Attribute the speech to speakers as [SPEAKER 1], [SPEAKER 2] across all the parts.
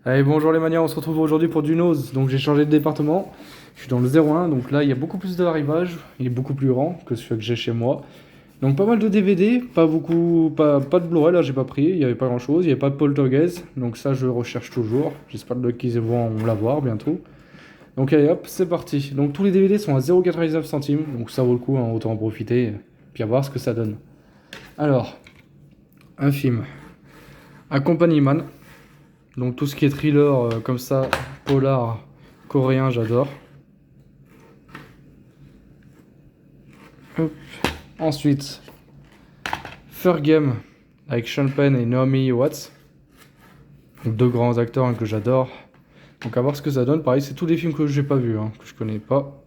[SPEAKER 1] Allez, bonjour les manias, on se retrouve aujourd'hui pour du Nose. Donc j'ai changé de département, je suis dans le 01, donc là il y a beaucoup plus d'arrivage, il est beaucoup plus grand que celui que j'ai chez moi. Donc pas mal de DVD, pas beaucoup, pas de Blu-ray, là j'ai pas pris, il n'y avait pas grand chose, il n'y avait pas de Poltergeist, donc ça je recherche toujours. J'espère qu'ils vont l'avoir bientôt. Donc allez hop, c'est parti. Donc tous les DVD sont à 0,99 centimes, donc ça vaut le coup, hein, autant en profiter, puis à voir ce que ça donne. Alors, un film. Accompagnement Man. Donc tout ce qui est thriller comme ça, polar, coréen, j'adore. Hop. Ensuite, Fur Game avec Sean Penn et Naomi Watts. Donc, deux grands acteurs, hein, que j'adore. Donc à voir ce que ça donne. Pareil, c'est tous des films que j'ai pas vus, hein, que je connais pas.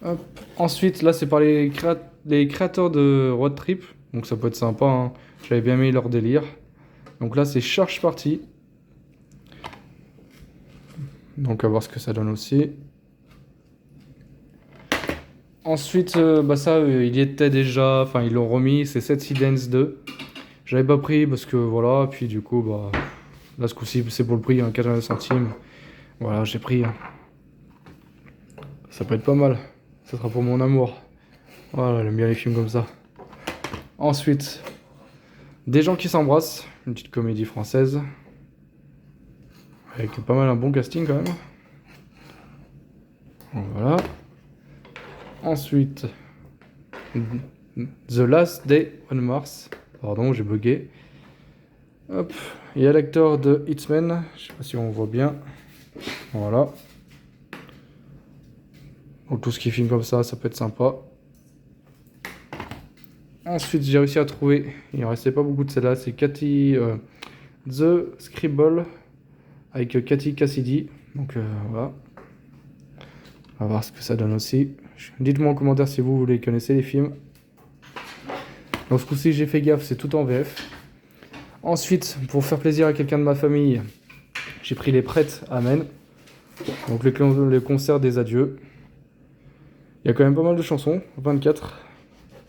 [SPEAKER 1] Hop. Ensuite, là c'est par les créateurs de Road Trip. Donc ça peut être sympa, hein. J'avais bien aimé leur délire. Donc là c'est Charge Party. Donc à voir ce que ça donne aussi. Ensuite, bah ça, il y était déjà, enfin ils l'ont remis, c'est Set Dance 2. J'avais pas pris parce que voilà, puis du coup, bah là ce coup-ci c'est pour le prix, hein, 80 centimes. Voilà, j'ai pris, hein. Ça peut être pas mal, ça sera pour mon amour. Voilà, j'aime bien les films comme ça. Ensuite, Des gens qui s'embrassent, une petite comédie française. Avec pas mal un bon casting quand même. Voilà. Ensuite, The Last Day on Mars. Pardon, j'ai bugué. Hop, il y a l'acteur de Hitman, je sais pas si on voit bien. Voilà. Donc tout ce qui filme comme ça peut être sympa. Ensuite, j'ai réussi à trouver, il ne restait pas beaucoup de celle-là, c'est Cathy The Scribble avec Cathy Cassidy. Donc voilà. On va voir ce que ça donne aussi. Dites-moi en commentaire si vous les connaissez les films. Donc ce coup-ci, j'ai fait gaffe, c'est tout en VF. Ensuite, pour faire plaisir à quelqu'un de ma famille, j'ai pris Les Prêtres Amen. Donc les concerts des adieux. Il y a quand même pas mal de chansons, 24.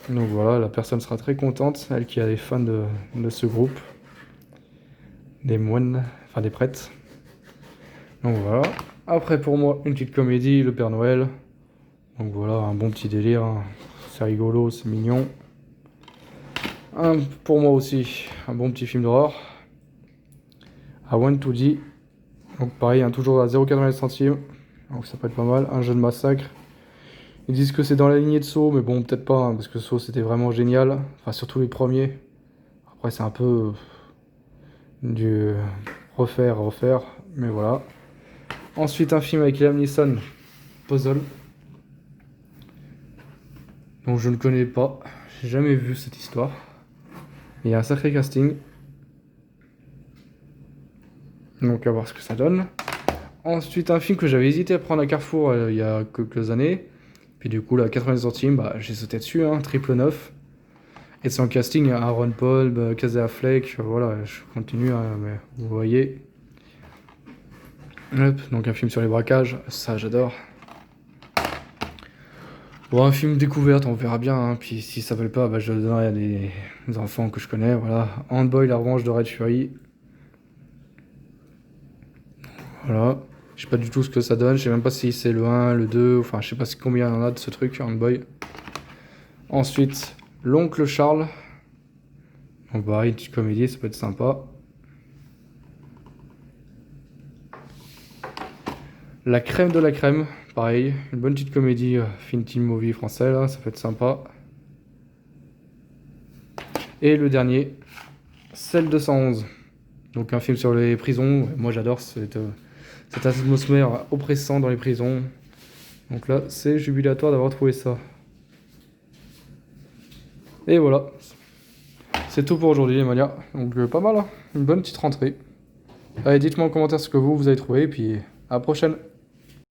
[SPEAKER 1] Donc voilà, la personne sera très contente, elle qui est des fans de ce groupe. Des moines, enfin des prêtres. Donc voilà. Après pour moi, une petite comédie, Le Père Noël. Donc voilà, un bon petit délire, hein. C'est rigolo, c'est mignon. Pour moi aussi, un bon petit film d'horreur. I Want to Die. Donc pareil, hein, toujours à 0,80 centimes. Donc ça peut être pas mal. Un jeu de massacre. Ils disent que c'est dans la lignée de Saw, mais bon, peut-être pas, hein, parce que Saw c'était vraiment génial. Enfin, surtout les premiers. Après, c'est un peu du refaire, mais voilà. Ensuite, un film avec Liam Neeson, Puzzle. Donc je ne connais pas, j'ai jamais vu cette histoire. Il y a un sacré casting. Donc à voir ce que ça donne. Ensuite, un film que j'avais hésité à prendre à Carrefour il y a quelques années. Puis du coup, là, 80 centimes, bah, j'ai sauté dessus, hein, triple 9. Et c'est en casting, Aaron Paul, Casey Affleck, voilà, je continue, hein, mais vous voyez. Hop, donc un film sur les braquages, ça j'adore. Bon, un film découverte, on verra bien, hein, puis si ça veut pas, bah, je le donnerai à des enfants que je connais, voilà. Handboy, la revanche de Red Fury. Voilà. Je sais pas du tout ce que ça donne, je sais même pas si c'est le 1, le 2, enfin je sais pas combien il y en a de ce truc, Handboy. Ensuite, L'Oncle Charles. Donc pareil, une petite comédie, ça peut être sympa. La crème de la crème, pareil, une bonne petite comédie, film teen movie français, là, ça peut être sympa. Et le dernier, Celle 211. Donc un film sur les prisons, moi j'adore cette atmosphère oppressante dans les prisons. Donc là, c'est jubilatoire d'avoir trouvé ça. Et voilà, c'est tout pour aujourd'hui les manias. Donc pas mal, hein, une bonne petite rentrée. Allez, dites-moi en commentaire ce que vous avez trouvé, et puis à la prochaine.